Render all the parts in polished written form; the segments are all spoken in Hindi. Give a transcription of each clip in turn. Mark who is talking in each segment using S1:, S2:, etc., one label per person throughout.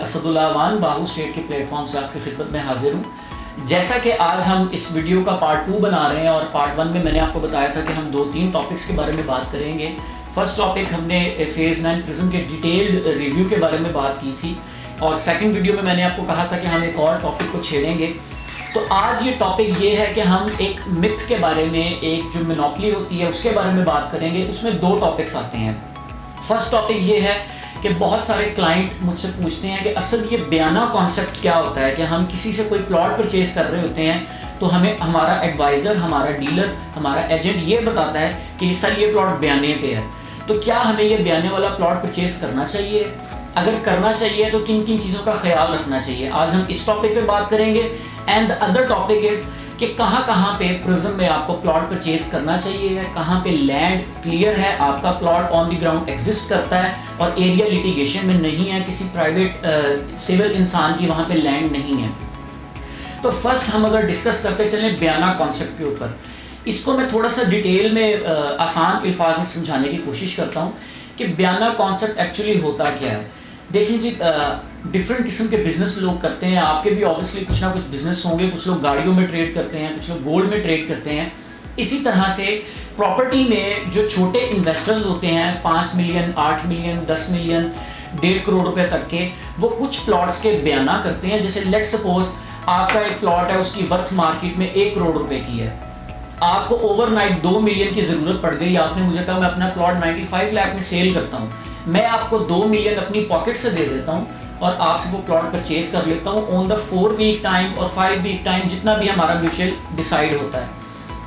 S1: असदुल्ला अवान बाहू स्टेट के प्लेटफॉर्म से आपकी खिदमत में हाजिर हूँ। जैसा कि आज हम इस वीडियो का पार्ट 2 बना रहे हैं और पार्ट 1 में मैंने आपको बताया था कि हम 2-3 टॉपिक्स के बारे में बात करेंगे। फर्स्ट टॉपिक हमने फेज़ 9 प्रिज्म के डिटेल्ड रिव्यू के बारे में बात की थी और सेकंड वीडियो में मैंने आपको कहा था कि हम एक और टॉपिक को छेड़ेंगे। तो आज ये टॉपिक ये है कि हम एक मिथ के बारे में, एक जो मोनोपोली होती है उसके बारे में बात करेंगे। उसमें 2 टॉपिक्स आते हैं। फर्स्ट टॉपिक ये है कि बहुत सारे क्लाइंट मुझसे पूछते हैं कि असल ये बयाना कॉन्सेप्ट क्या होता है कि हम किसी से कोई प्लॉट परचेज कर रहे होते हैं तो हमें हमारा एडवाइज़र, हमारा डीलर, हमारा एजेंट ये बताता है कि सर ये प्लॉट बयाने पे है, तो क्या हमें ये बयाने वाला प्लॉट परचेज करना चाहिए? अगर करना चाहिए तो किन किन चीज़ों का ख्याल रखना चाहिए, आज हम इस टॉपिक पे बात करेंगे। And the other topic is कि कहाँ पे प्रिज्म में आपको प्लॉट परचेज करना चाहिए, कहाँ पे लैंड क्लियर है, आपका plot on the ground exist करता है और एरिया लिटिगेशन में नहीं है, किसी प्राइवेट सिविल इंसान की वहाँ पे लैंड नहीं है। तो फर्स्ट हम अगर डिस्कस करते चलें बयाना कॉन्सेप्ट के ऊपर, इसको मैं थोड़ा सा डिटेल में आसान अल्फाज में समझाने की कोशिश करता हूँ कि बयाना कॉन्सेप्ट एक्चुअली होता क्या है। देखिए जी, डिफरेंट किस्म के बिजनेस लोग करते हैं, आपके भी ऑब्वियसली कुछ ना कुछ बिजनेस होंगे। कुछ लोग गाड़ियों में ट्रेड करते हैं, कुछ लोग गोल्ड में ट्रेड करते हैं। इसी तरह से प्रॉपर्टी में जो छोटे इन्वेस्टर्स होते हैं 5 मिलियन, 8 मिलियन, 10 मिलियन, 1.5 करोड़ रुपए तक के, वो कुछ प्लॉट्स के बयाना करते हैं। जैसे लेट्स सपोज आपका एक प्लॉट है, उसकी वर्थ मार्केट में 1 करोड़ रुपए की है, आपको ओवरनाइट 2 मिलियन की ज़रूरत पड़ गई। आपने मुझे कहा मैं अपना प्लॉट 95 लाख में सेल करता हूँ, मैं आपको 2 मिलियन अपनी पॉकेट से दे देता हूँ और आपसे वो प्लॉट परचेज कर लेता हूँ ऑन द 4 वीक टाइम और 5 वीक टाइम, जितना भी हमारा म्यूचुअल डिसाइड होता है।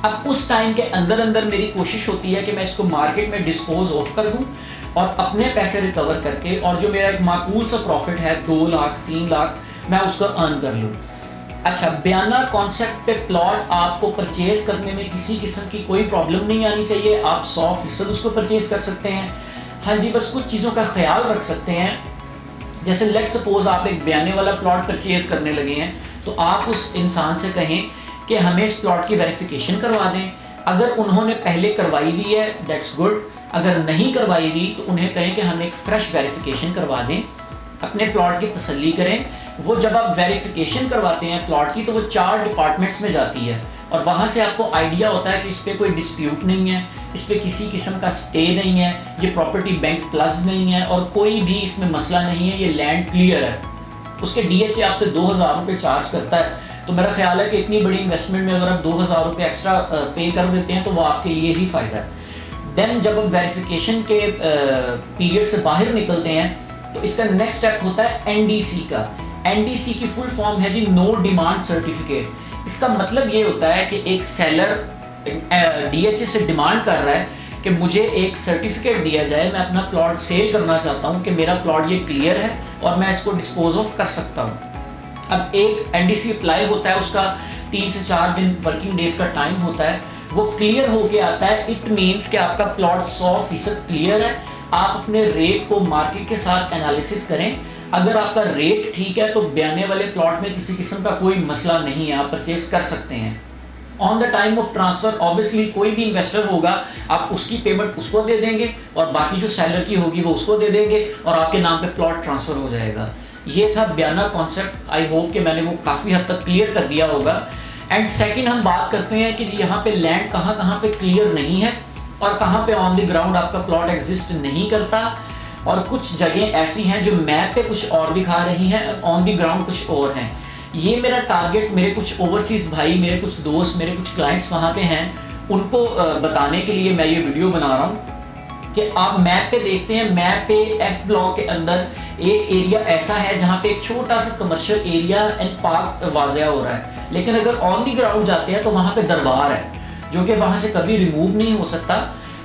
S1: अब उस टाइम के अंदर अंदर मेरी कोशिश होती है कि मैं इसको मार्केट में डिस्पोज ऑफ कर दूँ और अपने पैसे रिकवर करके, और जो मेरा एक माकूल सा प्रॉफिट है 2 लाख 3 लाख, मैं उसको अर्न कर लूँ। अच्छा, बयाना कॉन्सेप्ट पे प्लॉट आपको परचेज करने में किसी किस्म की कोई प्रॉब्लम नहीं आनी चाहिए, आप 100% उसको परचेज कर सकते हैं। हाँ जी, बस कुछ चीज़ों का ख्याल रख सकते हैं। जैसे लेट सपोज आप एक बयाने वाला प्लॉट परचेज करने लगे हैं, तो आप उस इंसान से कहें कि हमें इस प्लॉट की वेरिफिकेशन करवा दें। अगर उन्होंने पहले करवाई हुई है दैट्स गुड, अगर नहीं करवाई हुई तो उन्हें कहें कि हमें एक फ़्रेश वेरिफिकेशन करवा दें, अपने प्लॉट की तसल्ली करें। वो जब आप वेरिफिकेशन करवाते हैं प्लॉट की तो वो 4 डिपार्टमेंट्स में जाती है और वहाँ से आपको आइडिया होता है कि इस पर कोई डिस्प्यूट नहीं है, इस पर किसी किस्म का स्टे नहीं है, ये प्रॉपर्टी बैंक प्लस नहीं है और कोई भी इसमें मसला नहीं है, ये लैंड क्लियर है। उसके DHA आपसे 2000 रुपये चार्ज करता है, तो मेरा ख्याल है कि इतनी बड़ी इन्वेस्टमेंट में अगर आप 2000 रुपये एक्स्ट्रा पे कर देते हैं तो वो आपके लिए ही फ़ायदा है। देन जब हम वेरिफिकेशन के पीरियड से बाहर निकलते हैं तो इसका नेक्स्ट स्टेप होता है NDC का। NDC की फुल फॉर्म है जी नो डिमांड सर्टिफिकेट। इसका मतलब ये होता है कि एक सेलर DHA से डिमांड कर रहा है कि मुझे एक सर्टिफिकेट दिया जाए, मैं अपना प्लॉट सेल करना चाहता हूँ कि मेरा प्लॉट ये क्लियर है और मैं इसको डिस्पोज ऑफ कर सकता हूँ। अब एक NDC अप्लाई होता है, उसका 3 से 4 दिन वर्किंग डेज का टाइम होता है, वो क्लियर होके आता है। इट मीन्स कि आपका प्लॉट 100% क्लियर है। आप अपने रेट को मार्केट के साथ एनालिसिस करें, अगर आपका रेट ठीक है तो बयाने वाले प्लॉट में किसी किस्म का कोई मसला नहीं है, आप परचेज कर सकते हैं। On the time of transfer obviously कोई भी इन्वेस्टर होगा, आप उसकी पेमेंट उसको दे देंगे और बाकी जो सेलर की होगी वो उसको दे देंगे और आपके नाम पे प्लॉट ट्रांसफ़र हो जाएगा। ये था बयाना कॉन्सेप्ट। आई होप कि मैंने वो काफ़ी हद तक क्लियर कर दिया होगा। एंड सेकेंड हम बात करते हैं कि यहाँ पे लैंड कहाँ पे क्लियर नहीं है और कहाँ पे ऑन द ग्राउंड आपका प्लॉट एग्जिस्ट नहीं करता, और कुछ जगह ऐसी हैं जो मैप पे कुछ और दिखा रही हैं, ऑन द ग्राउंड कुछ और हैं। ये मेरा टारगेट, मेरे कुछ ओवरसीज़ भाई, मेरे कुछ दोस्त, मेरे कुछ क्लाइंट्स वहाँ पे हैं, उनको बताने के लिए मैं ये वीडियो बना रहा हूँ कि आप मैप पे देखते हैं, मैप पे F ब्लॉक के अंदर एक एरिया ऐसा है जहाँ पे एक छोटा सा कमर्शियल एरिया एंड पार्क वाज़िया हो रहा है, लेकिन अगर ऑन द ग्राउंड जाते हैं तो वहाँ पे दरबार है जो कि वहाँ से कभी रिमूव नहीं हो सकता।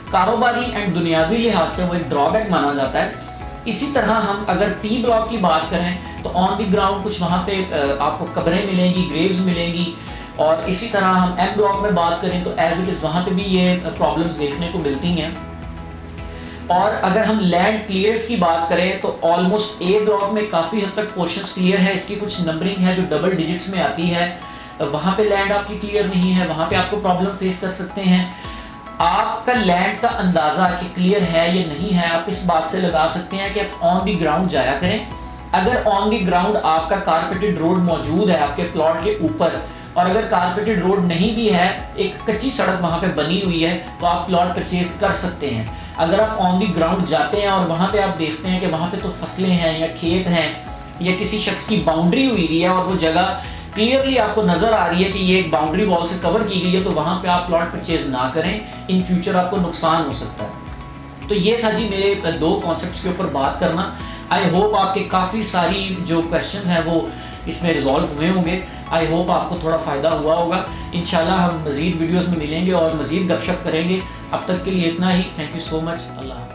S1: कारोबारी एंड दुनियावी लिहाज से वो एक ड्रॉबैक माना जाता है। इसी तरह हम अगर P ब्लॉक की बात करें तो ऑन द ग्राउंड कुछ वहाँ पे आपको कब्रें मिलेंगी, ग्रेव्स मिलेंगी, और इसी तरह हम M ब्लॉक में बात करें तो एज इट इज़ वहाँ पे भी ये प्रॉब्लम्स देखने को मिलती हैं। और अगर हम लैंड क्लियरेंस की बात करें तो ऑलमोस्ट A ब्लॉक में काफ़ी हद तक पोर्शंस क्लियर है, इसकी कुछ नंबरिंग है जो डबल डिजिट्स में आती है, वहाँ पे लैंड आपकी क्लियर नहीं है, वहाँ पे आपको प्रॉब्लम फेस कर सकते हैं। आपका लैंड का अंदाज़ा कि क्लियर है या नहीं है आप इस बात से लगा सकते हैं कि आप ऑन द ग्राउंड जाया करें। अगर ऑन द ग्राउंड आपका कारपेटेड रोड मौजूद है आपके प्लॉट के ऊपर, और अगर कारपेटेड रोड नहीं भी है, एक कच्ची सड़क वहाँ पे बनी हुई है, तो आप प्लॉट परचेज कर सकते हैं। अगर आप ऑन दी ग्राउंड जाते हैं और वहाँ पे आप देखते हैं कि वहाँ पे तो फसलें हैं या खेत हैं या किसी शख्स की बाउंड्री हुई है और वो जगह क्लियरली आपको नज़र आ रही है कि ये एक बाउंड्री वॉल से कवर की गई है, तो वहाँ पे आप प्लॉट परचेज ना करें, इन फ्यूचर आपको नुकसान हो सकता है। तो ये था जी मेरे 2 कॉन्सेप्ट्स के ऊपर बात करना। आई होप आपके काफ़ी सारी जो क्वेश्चन है वो इसमें रिजॉल्व हुए होंगे। आई होप आपको थोड़ा फ़ायदा हुआ होगा। इंशाल्लाह हम मज़ीद वीडियोस में मिलेंगे और मज़ीद गपशप करेंगे। अब तक के लिए इतना ही। Thank you so much. Allah.